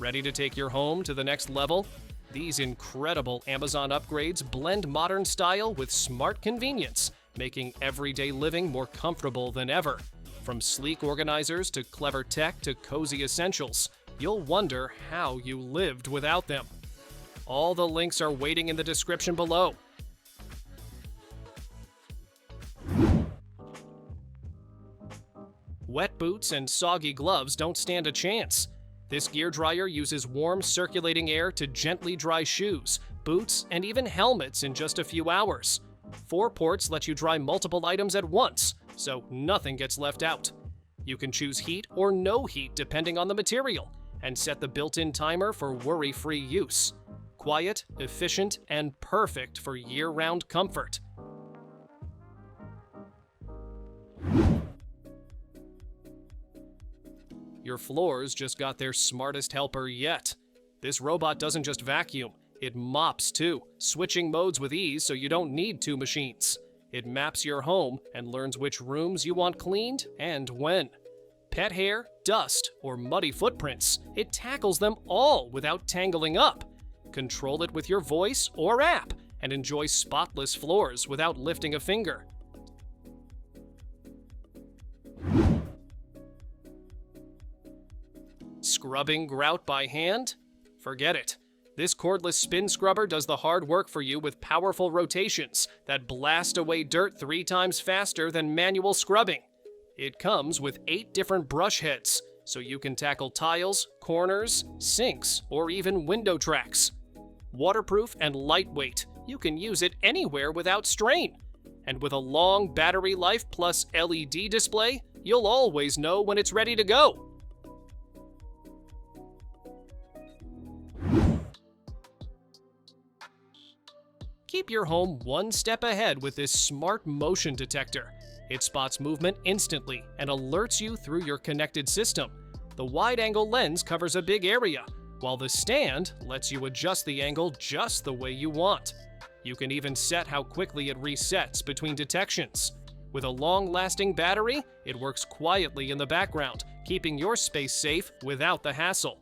Ready to take your home to the next level? These incredible Amazon upgrades blend modern style with smart convenience, making everyday living more comfortable than ever. From sleek organizers to clever tech to cozy essentials, you'll wonder how you lived without them. All the links are waiting in the description below. Wet boots and soggy gloves don't stand a chance. This gear dryer uses warm circulating air to gently dry shoes, boots, and even helmets in just a few hours. 4 ports let you dry multiple items at once, so nothing gets left out. You can choose heat or no heat depending on the material, and set the built-in timer for worry-free use. Quiet, efficient, and perfect for year-round comfort. Your floors just got their smartest helper yet. This robot doesn't just vacuum, it mops too, switching modes with ease so you don't need 2 machines. It maps your home and learns which rooms you want cleaned and when. Pet hair, dust, or muddy footprints, it tackles them all without tangling up. Control it with your voice or app and enjoy spotless floors without lifting a finger. Scrubbing grout by hand? Forget it. This cordless spin scrubber does the hard work for you with powerful rotations that blast away dirt 3 times faster than manual scrubbing. It comes with 8 different brush heads, so you can tackle tiles, corners, sinks, or even window tracks. Waterproof and lightweight, you can use it anywhere without strain. And with a long battery life plus LED display, you'll always know when it's ready to go. Keep your home one step ahead with this smart motion detector. It spots movement instantly and alerts you through your connected system. The wide-angle lens covers a big area, while the stand lets you adjust the angle just the way you want. You can even set how quickly it resets between detections. With a long-lasting battery, it works quietly in the background, keeping your space safe without the hassle.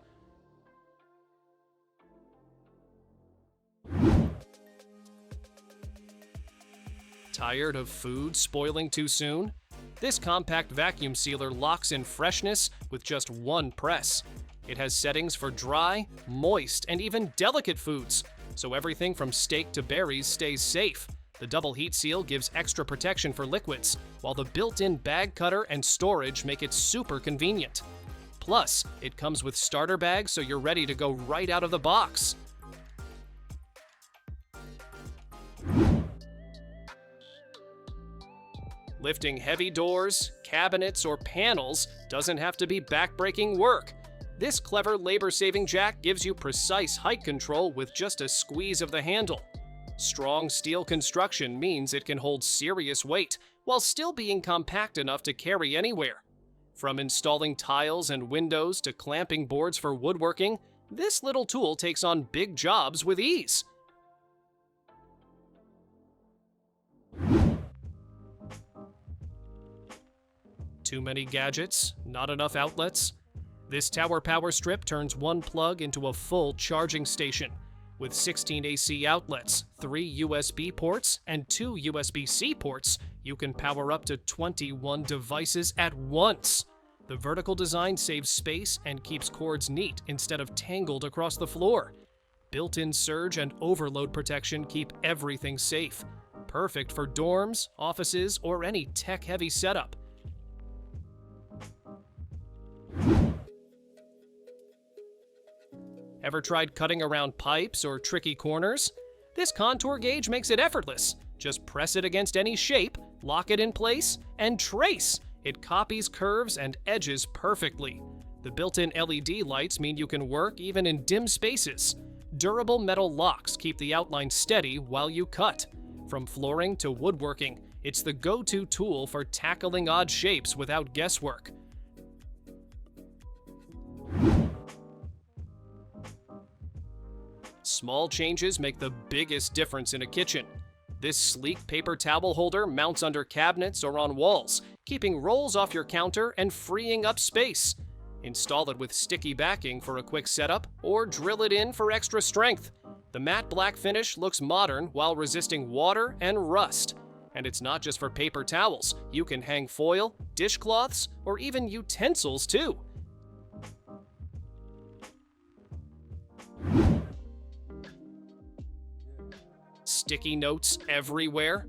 Tired of food spoiling too soon? This compact vacuum sealer locks in freshness with just one press. It has settings for dry, moist, and even delicate foods, so everything from steak to berries stays safe. The double heat seal gives extra protection for liquids, while the built-in bag cutter and storage make it super convenient. Plus, it comes with starter bags so you're ready to go right out of the box. Lifting heavy doors, cabinets, or panels doesn't have to be back-breaking work. This clever labor-saving jack gives you precise height control with just a squeeze of the handle. Strong steel construction means it can hold serious weight while still being compact enough to carry anywhere. From installing tiles and windows to clamping boards for woodworking, this little tool takes on big jobs with ease. Too many gadgets? Not enough outlets? This tower power strip turns one plug into a full charging station. With 16 AC outlets, 3 USB ports, and 2 USB-C ports, you can power up to 21 devices at once. The vertical design saves space and keeps cords neat instead of tangled across the floor. Built-in surge and overload protection keep everything safe. Perfect for dorms, offices, or any tech-heavy setup. Ever tried cutting around pipes or tricky corners? This contour gauge makes it effortless. Just press it against any shape, lock it in place, and trace. It copies curves and edges perfectly. The built-in LED lights mean you can work even in dim spaces. Durable metal locks keep the outline steady while you cut. From flooring to woodworking, it's the go-to tool for tackling odd shapes without guesswork. Small changes make the biggest difference in a kitchen. This sleek paper towel holder mounts under cabinets or on walls, keeping rolls off your counter and freeing up space. Install it with sticky backing for a quick setup, or drill it in for extra strength. The matte black finish looks modern while resisting water and rust. And it's not just for paper towels. You can hang foil, dishcloths, or even utensils too. Sticky notes everywhere?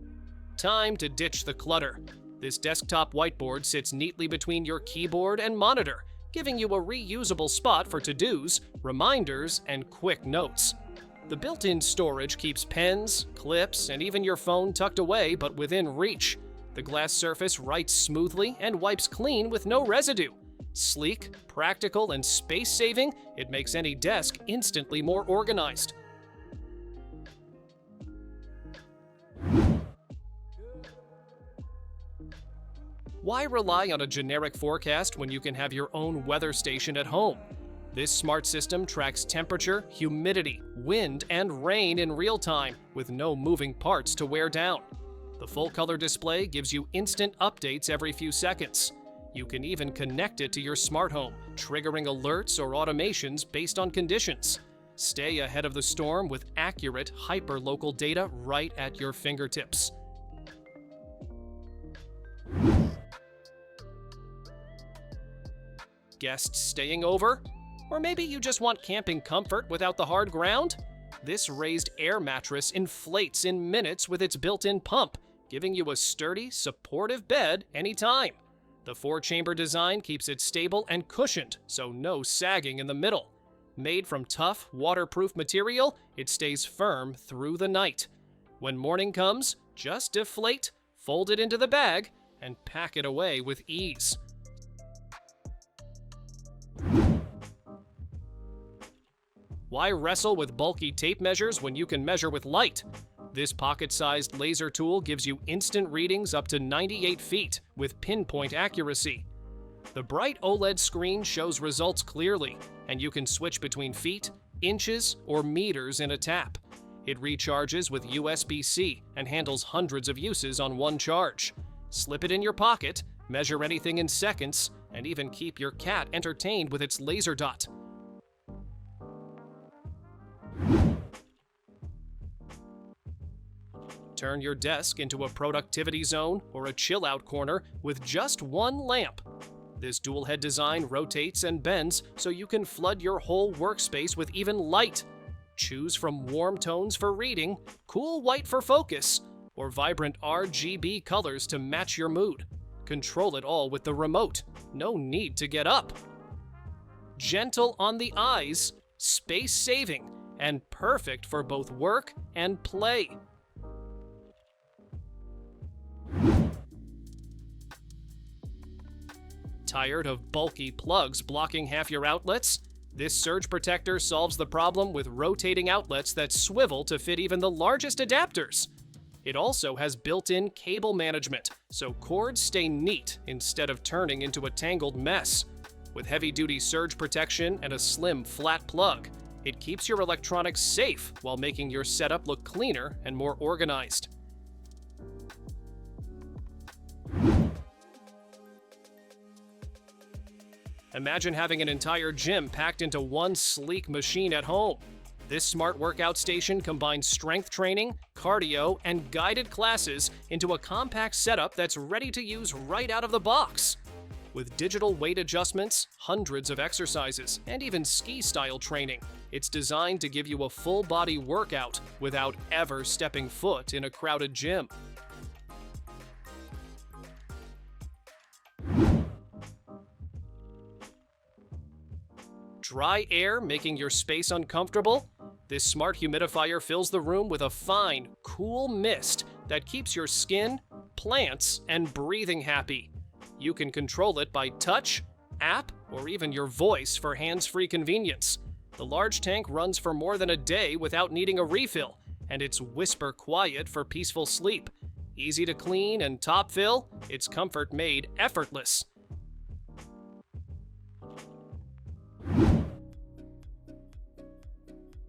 Time to ditch the clutter. This desktop whiteboard sits neatly between your keyboard and monitor, giving you a reusable spot for to-dos, reminders, and quick notes. The built-in storage keeps pens, clips, and even your phone tucked away but within reach. The glass surface writes smoothly and wipes clean with no residue. Sleek, practical, and space-saving, it makes any desk instantly more organized. Why rely on a generic forecast when you can have your own weather station at home? This smart system tracks temperature, humidity, wind, and rain in real time, with no moving parts to wear down. The full-color display gives you instant updates every few seconds. You can even connect it to your smart home, triggering alerts or automations based on conditions. Stay ahead of the storm with accurate, hyper-local data right at your fingertips. Guests staying over? Or maybe you just want camping comfort without the hard ground? This raised air mattress inflates in minutes with its built-in pump, giving you a sturdy, supportive bed anytime. The 4-chamber design keeps it stable and cushioned, so no sagging in the middle. Made from tough, waterproof material, it stays firm through the night. When morning comes, just deflate, fold it into the bag, and pack it away with ease. Why wrestle with bulky tape measures when you can measure with light? This pocket-sized laser tool gives you instant readings up to 98 feet with pinpoint accuracy. The bright OLED screen shows results clearly, and you can switch between feet, inches, or meters in a tap. It recharges with USB-C and handles hundreds of uses on one charge. Slip it in your pocket, measure anything in seconds, and even keep your cat entertained with its laser dot. Turn your desk into a productivity zone or a chill-out corner with just one lamp. This dual-head design rotates and bends so you can flood your whole workspace with even light. Choose from warm tones for reading, cool white for focus, or vibrant RGB colors to match your mood. Control it all with the remote. No need to get up. Gentle on the eyes, space-saving, and perfect for both work and play. Tired of bulky plugs blocking half your outlets? This surge protector solves the problem with rotating outlets that swivel to fit even the largest adapters. It also has built-in cable management, so cords stay neat instead of turning into a tangled mess. With heavy-duty surge protection and a slim, flat plug, it keeps your electronics safe while making your setup look cleaner and more organized. Imagine having an entire gym packed into one sleek machine at home. This smart workout station combines strength training, cardio, and guided classes into a compact setup that's ready to use right out of the box. With digital weight adjustments, hundreds of exercises, and even ski-style training, it's designed to give you a full-body workout without ever stepping foot in a crowded gym. Dry air making your space uncomfortable? This smart humidifier fills the room with a fine, cool mist that keeps your skin, plants, and breathing happy. You can control it by touch, app, or even your voice for hands-free convenience. The large tank runs for more than a day without needing a refill, and it's whisper quiet for peaceful sleep. Easy to clean and top fill, it's comfort made effortless.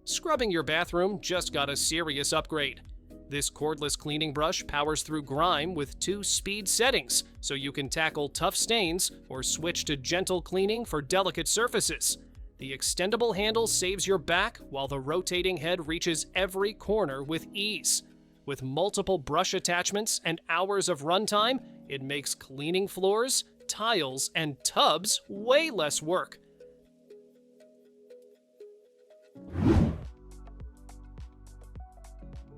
Scrubbing your bathroom just got a serious upgrade. This cordless cleaning brush powers through grime with 2 speed settings, so you can tackle tough stains or switch to gentle cleaning for delicate surfaces. The extendable handle saves your back, while the rotating head reaches every corner with ease. With multiple brush attachments and hours of runtime, it makes cleaning floors, tiles, and tubs way less work.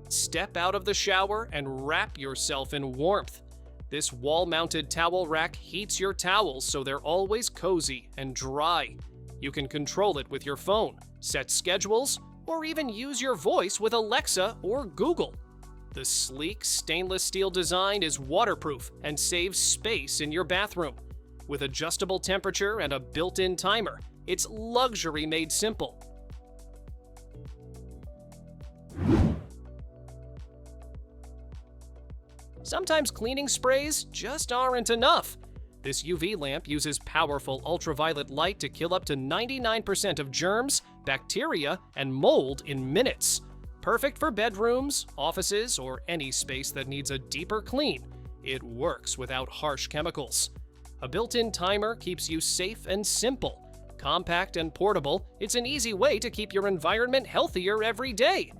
Step out of the shower and wrap yourself in warmth. This wall-mounted towel rack heats your towels so they're always cozy and dry. You can control it with your phone, set schedules, or even use your voice with Alexa or Google. The sleek stainless steel design is waterproof and saves space in your bathroom. With adjustable temperature and a built-in timer, it's luxury made simple. Sometimes cleaning sprays just aren't enough. This UV lamp uses powerful ultraviolet light to kill up to 99% of germs, bacteria, and mold in minutes. Perfect for bedrooms, offices, or any space that needs a deeper clean. It works without harsh chemicals. A built-in timer keeps you safe and simple. Compact and portable, it's an easy way to keep your environment healthier every day.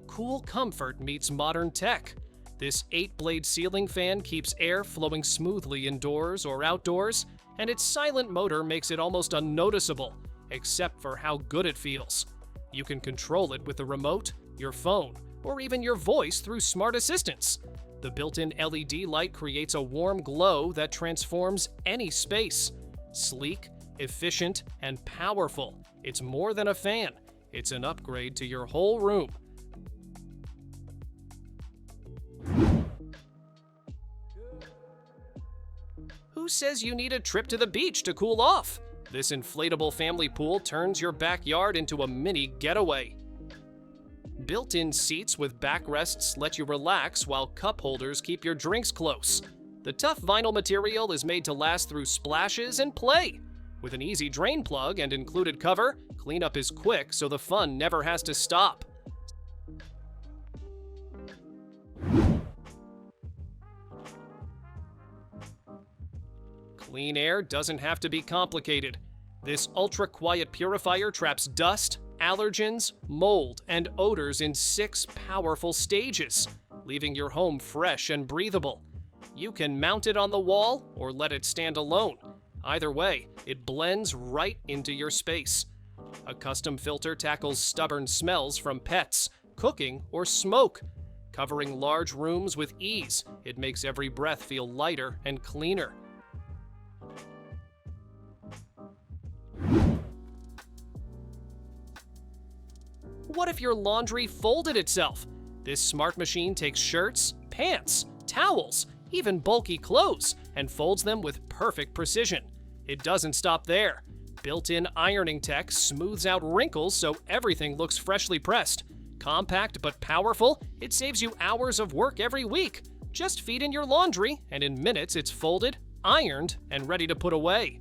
Cool comfort meets modern tech. This 8-blade ceiling fan keeps air flowing smoothly indoors or outdoors, and its silent motor makes it almost unnoticeable, except for how good it feels. You can control it with a remote, your phone, or even your voice through smart assistants. The built-in LED light creates a warm glow that transforms any space. Sleek, efficient, and powerful, it's more than a fan. It's an upgrade to your whole room. Who says you need a trip to the beach to cool off? This inflatable family pool turns your backyard into a mini getaway. Built-in seats with backrests let you relax while cup holders keep your drinks close. The tough vinyl material is made to last through splashes and play. With an easy drain plug and included cover, cleanup is quick so the fun never has to stop. Clean air doesn't have to be complicated. This ultra-quiet purifier traps dust, allergens, mold, and odors in 6 powerful stages, leaving your home fresh and breathable. You can mount it on the wall or let it stand alone. Either way, it blends right into your space. A custom filter tackles stubborn smells from pets, cooking, or smoke. Covering large rooms with ease, it makes every breath feel lighter and cleaner. What if your laundry folded itself? This smart machine takes shirts, pants, towels, even bulky clothes, and folds them with perfect precision. It doesn't stop there. Built-in ironing tech smooths out wrinkles so everything looks freshly pressed. Compact but powerful, it saves you hours of work every week. Just feed in your laundry, and in minutes it's folded, ironed, and ready to put away.